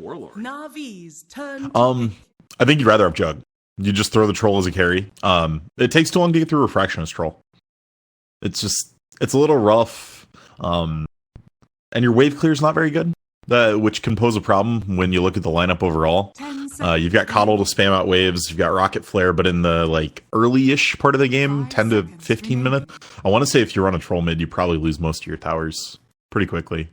Warlord. Navi's turn. I think you'd rather have Jug. You just throw the troll as a carry. It takes too long to get through Refraction as troll. It's a little rough. And your wave clear is not very good, which can pose a problem when you look at the lineup overall. You've got Coddle to spam out waves. You've got Rocket Flare, but in the like early-ish part of the game, 10 to 15 minutes, I want to say if you run a troll mid, you probably lose most of your towers pretty quickly.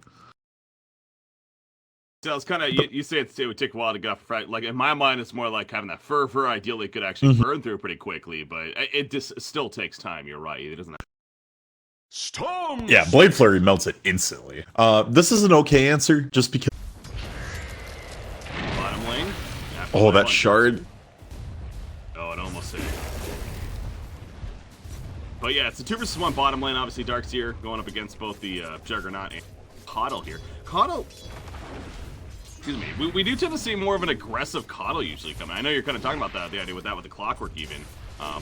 So it's kind of, you say it would take a while to get off, right? Like in my mind, it's more like having that fervor. Ideally, could actually burn through pretty quickly, but it just still takes time. You're right. It doesn't. Yeah, Blade Flurry melts it instantly. This is an okay answer, just because. Bottom lane. Oh, that shard. Oh, it almost hit. But yeah, it's a 2 versus 1 bottom lane. Obviously, Darkseer going up against both the Juggernaut and Coddle here. Coddle. Excuse me. We do tend to see more of an aggressive Coddle usually coming. I know you're kind of talking about that, the idea with the clockwork even.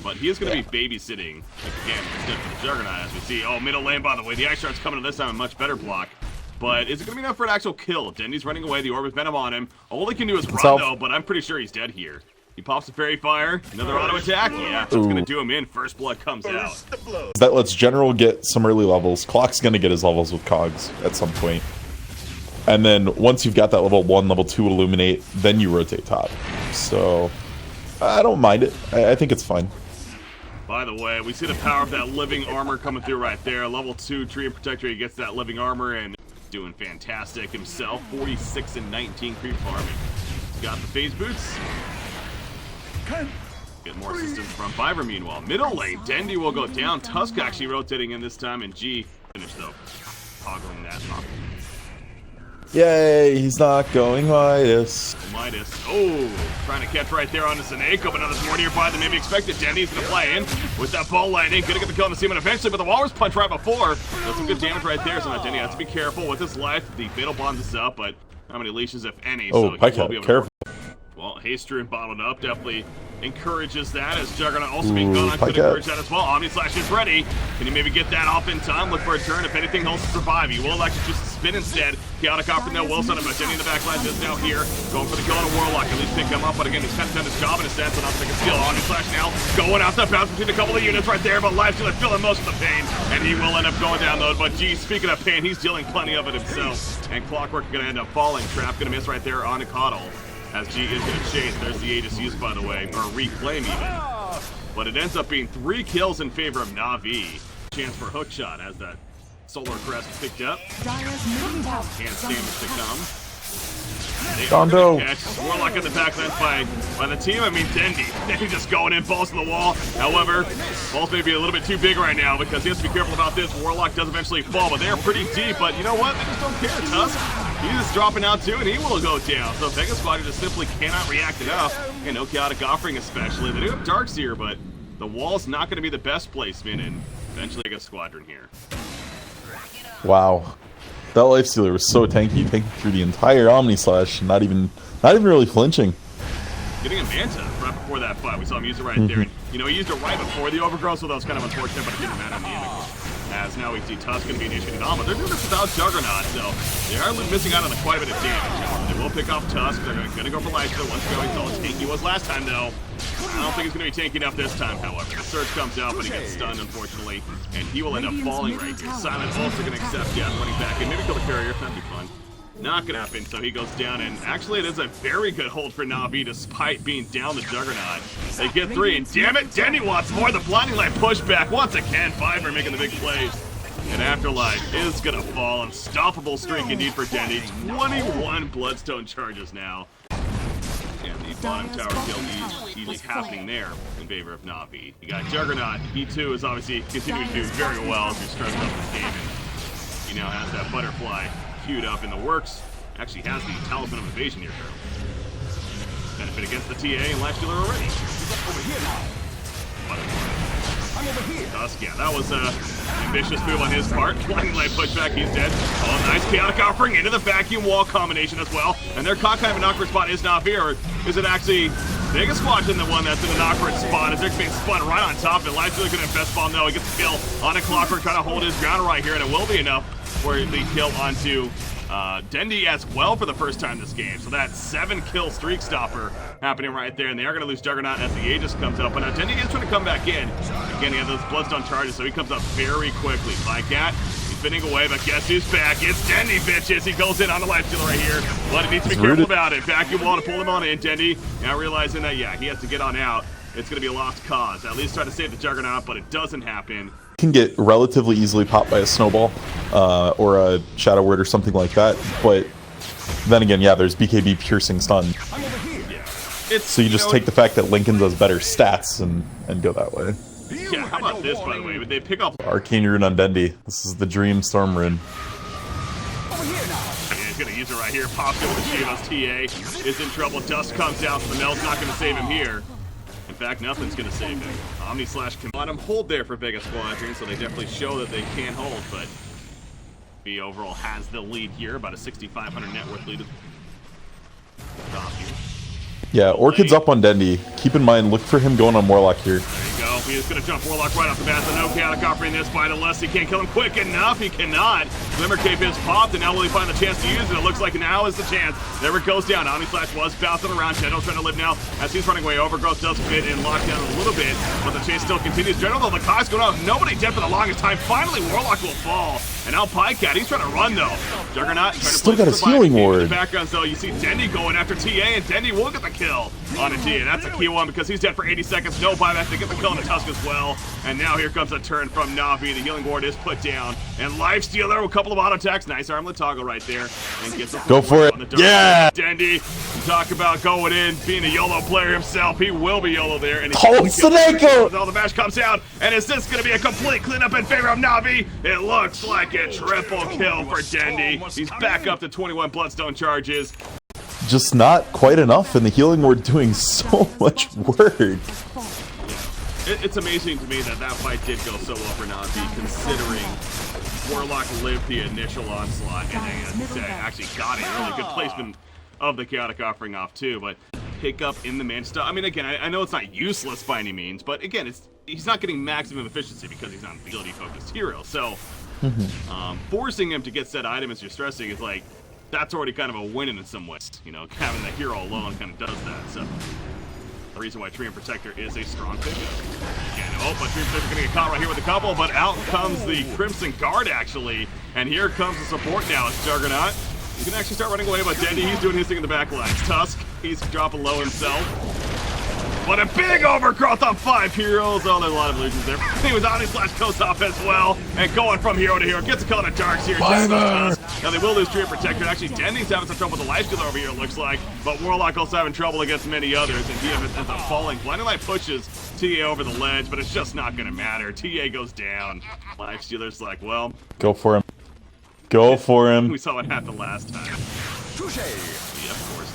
But he is going to be babysitting, again, instead for the Juggernaut, as we see. Oh, middle lane, by the way. The Ice Shard's coming to this time, a much better block. But is it going to be enough for an actual kill? Dendi's running away. The Orb of Venom on him. All he can do is run, though, but I'm pretty sure he's dead here. He pops a Fairy Fire. Another auto attack. Yeah, that's going to do him in. First blood comes out. That lets General get some early levels. Clock's going to get his levels with Cogs at some point. And then once you've got that level 1, level 2 Illuminate, then you rotate top. So I don't mind it. I think it's fine. By the way, we see the power of that living armor coming through right there. Level 2 Tree and Protector, he gets that living armor and doing fantastic himself. 46 and 19 creep farming. He's got the phase boots. Get more assistance from Fiverr meanwhile. Middle lane, Dendi will go down. Tusk actually rotating in this time, and G finish though. Toggling that up. Yay, he's not going Midas. Oh, trying to catch right there on the Snake, but now there's more nearby than maybe expected. Dendi's going to play in with that ball lightning. Going to get the kill on the Seaman eventually, but the Walrus Punch right before. That's some good damage right there, so now Dendi has to be careful with his life. The Fatal Bonds is up, but how many leashes, if any? Oh, so careful. Well, Haster and bottled up definitely encourages that, as Juggernaut also being gone could encourage that as well. Omni Slash is ready. Can he maybe get that off in time? Look for a turn. If anything, he'll survive. He will actually just spin instead. Chaotic Offer now will send him, but Dendy in the backline is now here. Going for the kill on a Warlock. At least pick him up, but again, he's kind of done his job in a sense, so not taking skill. Omni Slash now going out the bounce between a couple of units right there, but Lifestealer feeling most of the pain, and he will end up going down though. But gee, speaking of pain, he's dealing plenty of it himself. And Clockwork going to end up falling. Trap going to miss right there on a Coddle. As G is going to chase. There's the Aegis use, by the way, or reclaim even. But it ends up being 3 kills in favor of Na'Vi. Chance for a hook shot as that Solar Crest picked up. Can't stand it to come. Dondo. Warlock in the backline by the team. I mean, Dendi. Dendi just going in, balls to the wall. However, balls may be a little bit too big right now because he has to be careful about this. Warlock does eventually fall, but they're pretty deep. But you know what? They just don't care, Tusk. He's just dropping out too, and he will go down. So Vegas Squadron just simply cannot react enough. And no Chaotic Offering especially. They do have Darkseer, but the wall's not going to be the best placement, and eventually Vegas Squadron here. Wow. That Lifestealer was so tanky, tanking through the entire Omni Slash, not even really flinching. Getting a Manta right before that fight. We saw him use it right there. And, you know, he used it right before the Overgrowth, so that was kind of unfortunate, but it didn't matter in the end. As now we see Tusk going to be initiated on, but they're doing this without Juggernaut, so they are missing out on quite a bit of damage. They will pick off Tusk. They're going to go for Lifestealer. Once ago, he saw how tanky he was last time, though. I don't think he's going to be tanky enough this time, however. The Surge comes out, but he gets stunned, unfortunately, and he will end up falling right here. Silent also going to accept Death running back and maybe kill the Carrier. That'd be fun. Not going to happen, so he goes down, and actually it is a very good hold for Na'Vi despite being down the Juggernaut. They get 3, and damn it, Dendi wants more. The Blinding Light pushback once again. Fiverr making the big plays. And Afterlife is going to fall. Unstoppable streak indeed for Dendi. 21 Bloodstone charges now. And the bottom tower kill easily happening there in favor of Na'Vi. You got Juggernaut. He too is obviously continuing to do very well as we stress up this game. And he now has that Butterfly queued up in the works. Actually has the Talisman of Evasion here, Turtle. Benefit against the TA and Lifestealer already. Over here now. Butterfly. Tusk, yeah, that was an ambitious move on his part. Blinding Light pushback, he's dead. Oh, nice Chaotic Offering into the vacuum wall combination as well. And they're caught kind of an awkward spot. Is Na'Vi, or is it actually Vegas Squadron the one that's in an awkward spot? As they're being spun right on top of it. Lifestealer going to best bomb. No, he gets the kill on a Clockwork, trying to hold his ground right here, and it will be enough for the kill onto Dendi as well for the first time this game. So that 7-kill streak stopper happening right there. And they are going to lose Juggernaut as the Aegis comes up. But now Dendi is trying to come back in. Again, he has those bloodstone charges, so he comes up very quickly. Bycat, he's spinning away, but guess who's back? It's Dendi, bitches. He goes in on the life stealer right here. But he needs to be careful about it. Vacuum wall to pull him on in. Dendi now realizing that, yeah, he has to get on out. It's going to be a lost cause. At least try to save the Juggernaut, but it doesn't happen. Can get relatively easily popped by a snowball or a shadow word or something like that, but then again, yeah, there's BKB piercing stun. Yeah. So you just take the fact that Lincoln does better stats and go that way. Yeah, how about this, by the way? Would they pick up Arcane Rune on Dendi. This is the Dream Storm Rune. Yeah, he's gonna use it right here. Pops it with the Shivas. TA is in trouble. Dust comes down, so the Mel's not gonna save him here. In fact, nothing's gonna save him. Omni slash bottom hold there for Vega Squadron, so they definitely show that they can hold, but V overall has the lead here, about a 6,500 net worth lead. Yeah, Orchid's up on Dendi. Keep in mind, look for him going on Warlock here. There you go. He is going to jump Warlock right off the bat. So no chaotic offering this fight unless he can't kill him quick enough. He cannot. Glimmer Cape is popped, and now will he find the chance to use it? It looks like now is the chance. There it goes down. Omni Slash was bouncing around. General's trying to live now as he's running away. Overgrowth does fit in lockdown a little bit, but the chase still continues. General, though, the cog's going off. Nobody dead for the longest time. Finally, Warlock will fall. And now Pycat, he's trying to run, though. Juggernaut trying to still got his healing ward. In the background, so you see Dendi going after TA, and Dendi will get the kill on a TA. That's a key one because he's dead for 80 seconds. No buyback to get the kill on the Tusk as well. And now here comes a turn from Navi. The healing ward is put down. And Lifestealer with a couple of auto attacks. Nice armlet toggle right there. And gets go for it. Yeah! Dendi, you talk about going in, being a YOLO player himself. He will be YOLO there. And Cold Snake! All the match comes out. And is this going to be a complete cleanup in favor of Navi? It looks like a triple kill for Dendi. He's back up to 21 bloodstone charges. Just not quite enough, and the healing ward doing so much work. It's amazing to me that that fight did go so well for Navi, considering Warlock lived the initial onslaught, and then, as I say, actually got a really good placement of the chaotic offering off too. But pick up in the man stuff. I mean, again, I know it's not useless by any means, but again, he's not getting maximum efficiency because he's not an ability-focused hero. So forcing him to get said item as you're stressing is like, that's already kind of a win in some ways. You know, having the hero alone kind of does that. So the reason why Tree and Protector is a strong pick. Again, oh, but Tree and Protector gonna get caught right here with a couple, but out comes the Crimson Guard actually, and here comes the support now. It's Juggernaut. You can actually start running away, but Dendi, he's doing his thing in the back lines. Tusk, he's dropping low himself. But a big overgrowth on 5 heroes. Oh, there's a lot of illusions there. He was Omni Slash Kosoff as well. And going from hero to hero. Gets a kill on the Darks here. Now they will lose Tree and Protector. Actually, Dendi's having some trouble with the Lifestealer over here, it looks like. But Warlock also having trouble against many others. And DF ends up falling. Blinding Light pushes TA over the ledge, but it's just not going to matter. TA goes down. Lifestealer's like, well. Go for him. Go for him. We saw what happened last time. Yeah, of course.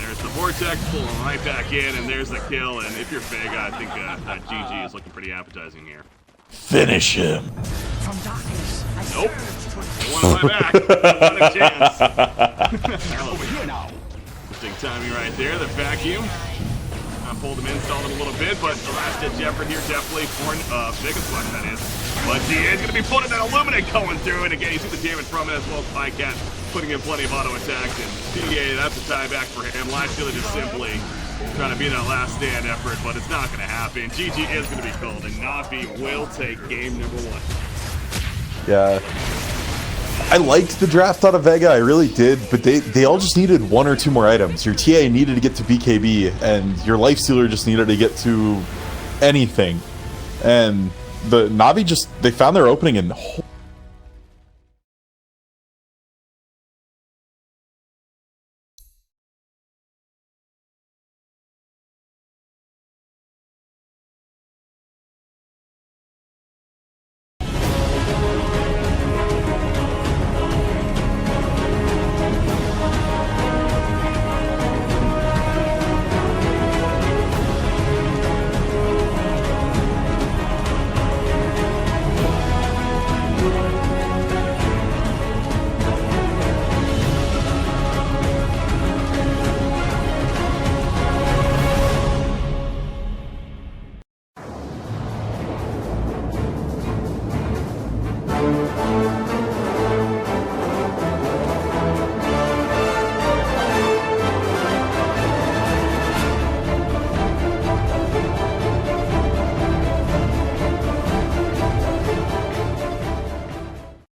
There's the Vortex, pulling right back in, and there's the kill. And if you're Vega, I think that GG is looking pretty appetizing here. Finish him. Nope. One on my back. Not a chance. Over here now. Interesting timing right there. The vacuum. I pulled him in, stalled him a little bit, but the last ditch effort here definitely for Vega Squad, that is. But DA is going to be putting that Illuminate going through, and again, you see the damage from it as well as Pycat putting in plenty of auto attacks, and DA, that's a tie back for him. Lifestealer just simply trying to be that last stand effort, but it's not going to happen. GG is going to be called, and Navi will take game number 1. Yeah. I liked the draft out of Vega, I really did, but they all just needed 1 or 2 more items. Your TA needed to get to BKB, and your Lifestealer just needed to get to anything. And the Navi just, they found their opening and